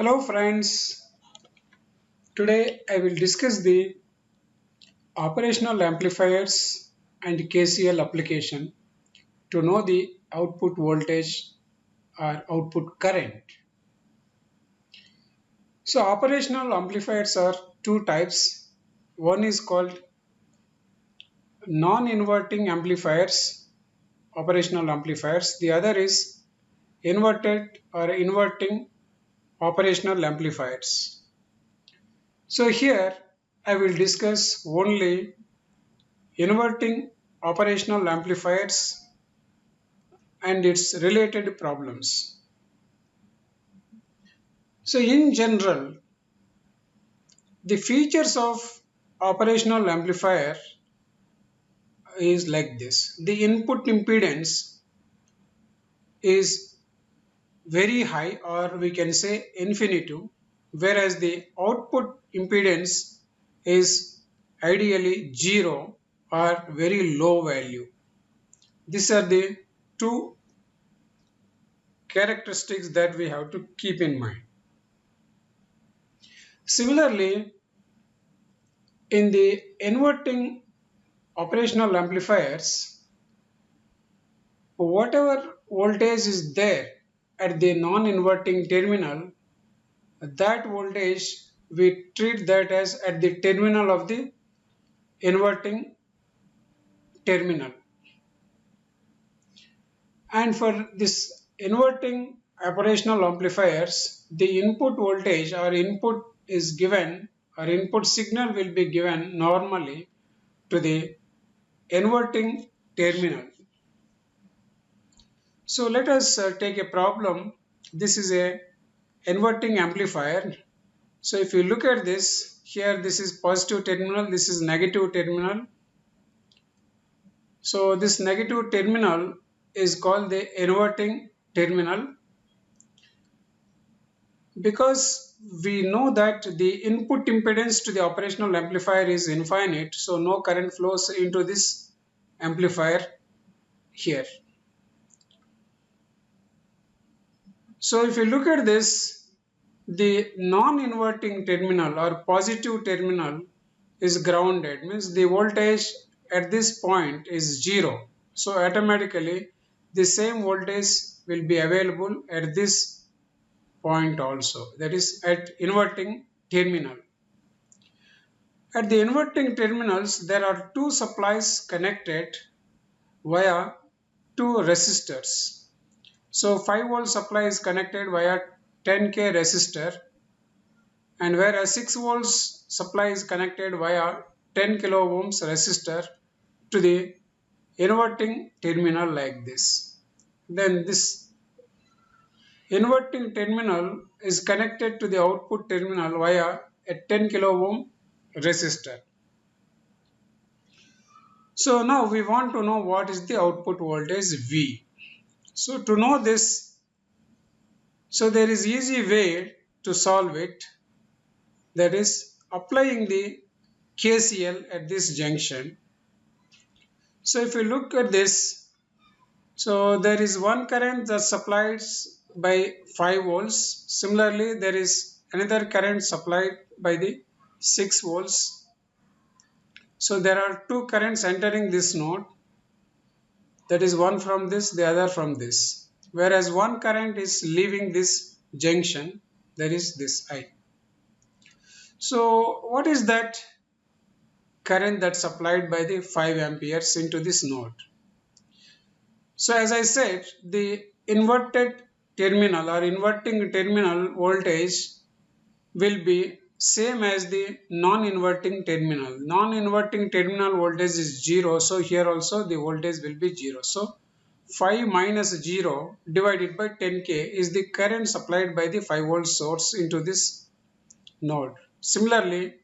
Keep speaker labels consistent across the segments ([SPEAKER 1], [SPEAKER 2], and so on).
[SPEAKER 1] Hello friends, today I will discuss the operational amplifiers and KCL application to know the output voltage or output current. So operational amplifiers are two types. One is called non-inverting amplifiers, operational amplifiers. The other is inverted or inverting operational amplifiers. So here I will discuss only inverting operational amplifiers and its related problems. So in general, the features of operational amplifier is like this. The input impedance is very high, or we can say infinitive, whereas the output impedance is ideally zero or very low value. These are the two characteristics that we have to keep in mind. Similarly, in the inverting operational amplifiers, whatever voltage is there at the non-inverting terminal, that voltage we treat that as at the terminal of the inverting terminal. And for this inverting operational amplifiers, the input voltage or input is given, or input signal will be given normally to the inverting terminal. So let us take a problem. This is a inverting amplifier. So if you look at this, here this is positive terminal, this is negative terminal. So this negative terminal is called the inverting terminal. Because we know that the input impedance to the operational amplifier is infinite, so no current flows into this amplifier here. So if you look at this, the non-inverting terminal or positive terminal is grounded, means the voltage at this point is zero. So automatically the same voltage will be available at this point also, that is at inverting terminal. At the inverting terminals, there are two supplies connected via two resistors. So 5 volt supply is connected via 10k resistor, and whereas 6 volts supply is connected via 10 kilo ohms resistor to the inverting terminal like this. Then this inverting terminal is connected to the output terminal via a 10 kilo ohm resistor. So now we want to know what is the output voltage V. So to know this, so there is easy way to solve it, that is applying the KCL at this junction. So if you look at this, so there is one current that supplied by 5 volts. Similarly, there is another current supplied by the 6 volts. So there are two currents entering this node, that is one from this, the other from this. Whereas one current is leaving this junction, that is this I. So what is that current that's supplied by the 5 amperes into this node? So as I said, the inverted terminal or inverting terminal voltage will be same as the non-inverting terminal. Non-inverting terminal voltage is 0, so here also the voltage will be 0. So 5 minus 0 divided by 10k is the current supplied by the 5 volt source into this node. Similarly,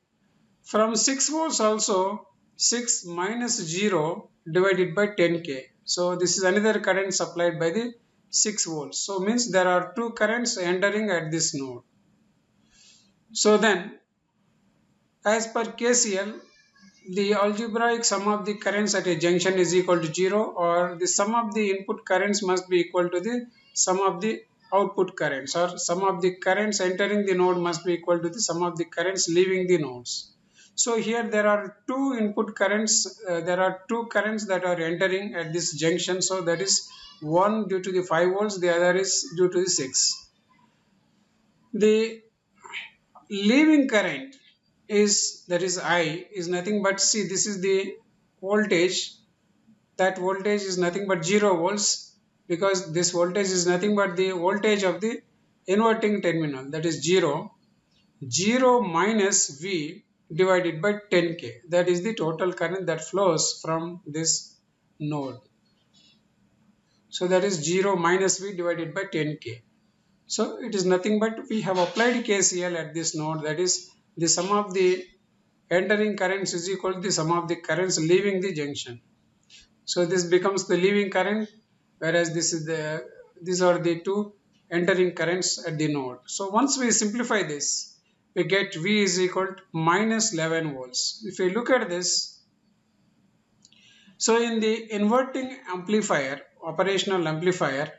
[SPEAKER 1] from 6 volts also 6 minus 0 divided by 10k. So this is another current supplied by the 6 volts. So means there are two currents entering at this node. So then, as per KCL, the algebraic sum of the currents at a junction is equal to 0, or the sum of the input currents must be equal to the sum of the output currents, or sum of the currents entering the node must be equal to the sum of the currents leaving the nodes. So here there are two input currents, there are two currents that are entering at this junction. So that is one due to the 5 volts, the other is due to the 6. The leaving current is, that is I, is nothing but, see, this is the voltage. That voltage is nothing but 0 volts, because this voltage is nothing but the voltage of the inverting terminal, that is 0. 0 minus V divided by 10K, that is the total current that flows from this node. So that is 0 minus V divided by 10K. So it is nothing but we have applied KCL at this node, that is the sum of the entering currents is equal to the sum of the currents leaving the junction. So this becomes the leaving current, whereas these are the two entering currents at the node. So once we simplify this, we get V is equal to minus 11 volts. If we look at this, so in the inverting amplifier, operational amplifier,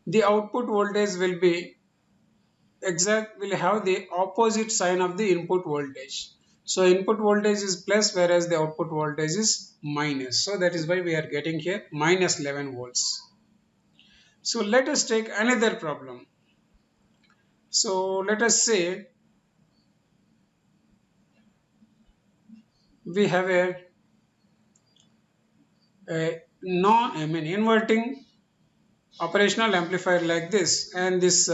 [SPEAKER 1] the output voltage will have the opposite sign of the input voltage. So input voltage is plus, whereas the output voltage is minus. So that is why we are getting here minus 11 volts. So let us take another problem. So let us say we have a inverting operational amplifier like this, and this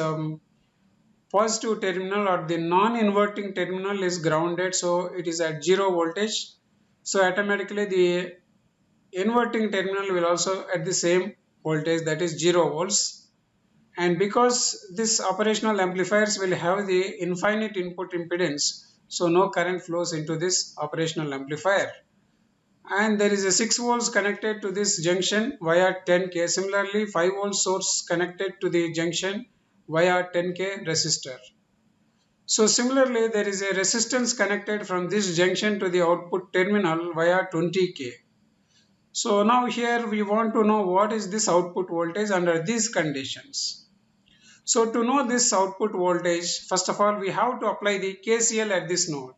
[SPEAKER 1] positive terminal or the non-inverting terminal is grounded, so it is at 0 voltage. So automatically the inverting terminal will also at the same voltage, that is 0 volts. And because this operational amplifiers will have the infinite input impedance, so no current flows into this operational amplifier. And there is a 6 volts connected to this junction via 10K. Similarly, 5 volt source connected to the junction via 10K resistor. So similarly, there is a resistance connected from this junction to the output terminal via 20K. So now here we want to know what is this output voltage under these conditions. So to know this output voltage, first of all we have to apply the KCL at this node.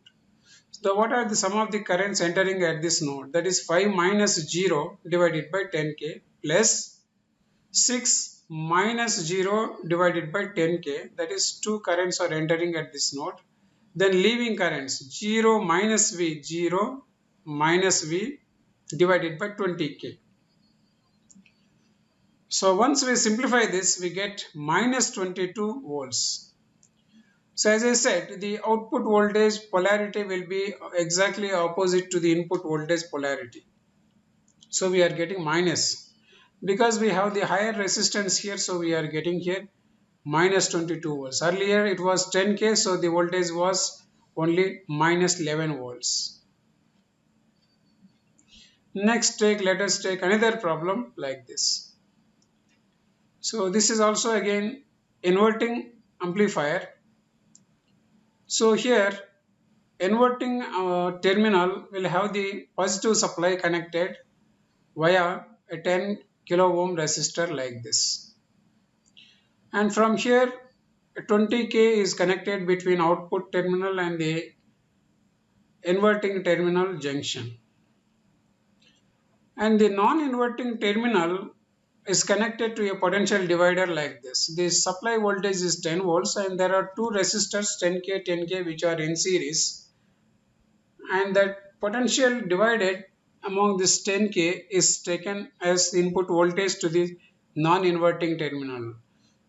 [SPEAKER 1] So what are the sum of the currents entering at this node? That is 5 minus 0 divided by 10K plus 6 minus 0 divided by 10K, that is 2 currents are entering at this node. Then leaving currents 0 minus V, 0 minus V divided by 20K. So once we simplify this, we get minus 22 volts. So as I said, the output voltage polarity will be exactly opposite to the input voltage polarity. So we are getting minus. Because we have the higher resistance here, so we are getting here minus 22 volts. Earlier it was 10K, so the voltage was only minus 11 volts. Next, let us take another problem like this. So this is also again inverting amplifier. So here inverting terminal will have the positive supply connected via a 10 kilo ohm resistor like this. And from here 20K is connected between output terminal and the inverting terminal junction. And the non-inverting terminal is connected to a potential divider like this. The supply voltage is 10 volts and there are two resistors 10K, 10K which are in series, and that potential divided among this 10K is taken as input voltage to the non-inverting terminal.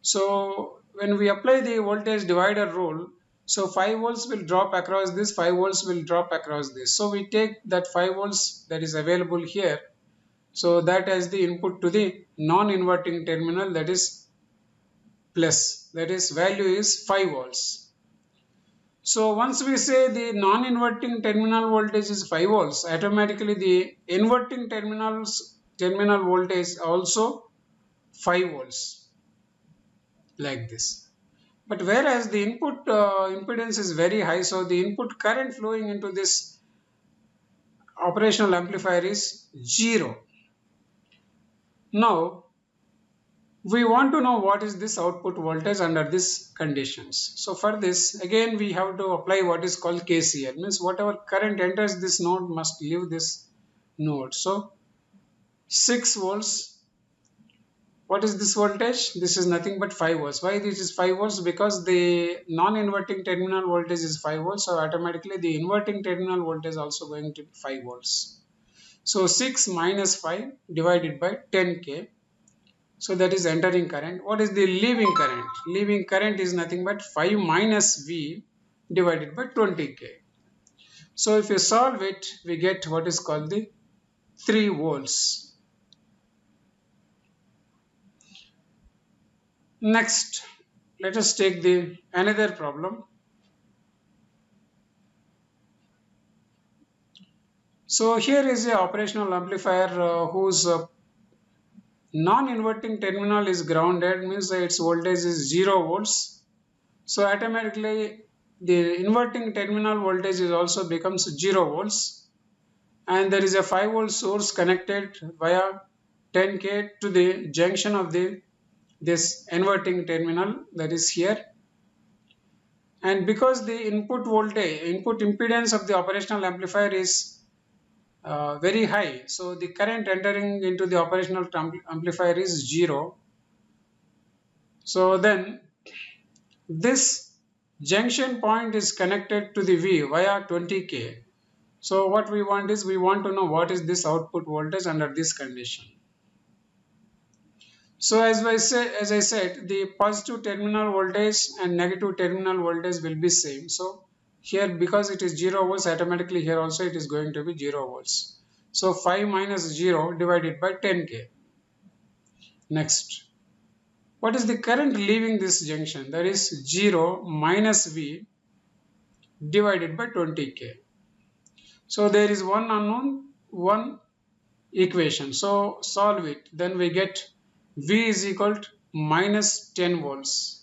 [SPEAKER 1] So when we apply the voltage divider rule, so 5 volts will drop across this, 5 volts will drop across this. So we take that 5 volts that is available here, so that as the input to the non-inverting terminal, that is plus, that is value is 5 volts. So once we say the non-inverting terminal voltage is 5 volts, automatically the inverting terminal voltage also 5 volts like this. But whereas the input impedance is very high, so the input current flowing into this operational amplifier is 0. Now We want to know what is this output voltage under these conditions. So for this, again we have to apply what is called KCL, means whatever current enters this node must leave this node. So 6 volts, what is this voltage? This is nothing but 5 volts. Why this is 5 volts? Because the non-inverting terminal voltage is 5 volts, so automatically the inverting terminal voltage is also going to be 5 volts. So 6 minus 5 divided by 10K. So that is entering current. What is the leaving current? Leaving current is nothing but 5 minus V divided by 20K. So if you solve it, we get what is called the 3 volts. Next, let us take the another problem. So here is a operational amplifier whose non-inverting terminal is grounded, means its voltage is 0 volts. So automatically the inverting terminal voltage is also becomes 0 volts, and there is a 5 volt source connected via 10K to the junction of this inverting terminal, that is here. And because the input impedance of the operational amplifier is very high, so the current entering into the operational amplifier is 0. So then this junction point is connected to the V via 20K. So what we want is, we want to know what is this output voltage under this condition. So as I said, the positive terminal voltage and negative terminal voltage will be same. So here, because it is 0 volts, automatically here also it is going to be 0 volts. So 5 minus 0 divided by 10K. Next, what is the current leaving this junction? That is 0 minus V divided by 20K. So there is one unknown, one equation. So solve it. Then we get V is equal to minus 10 volts.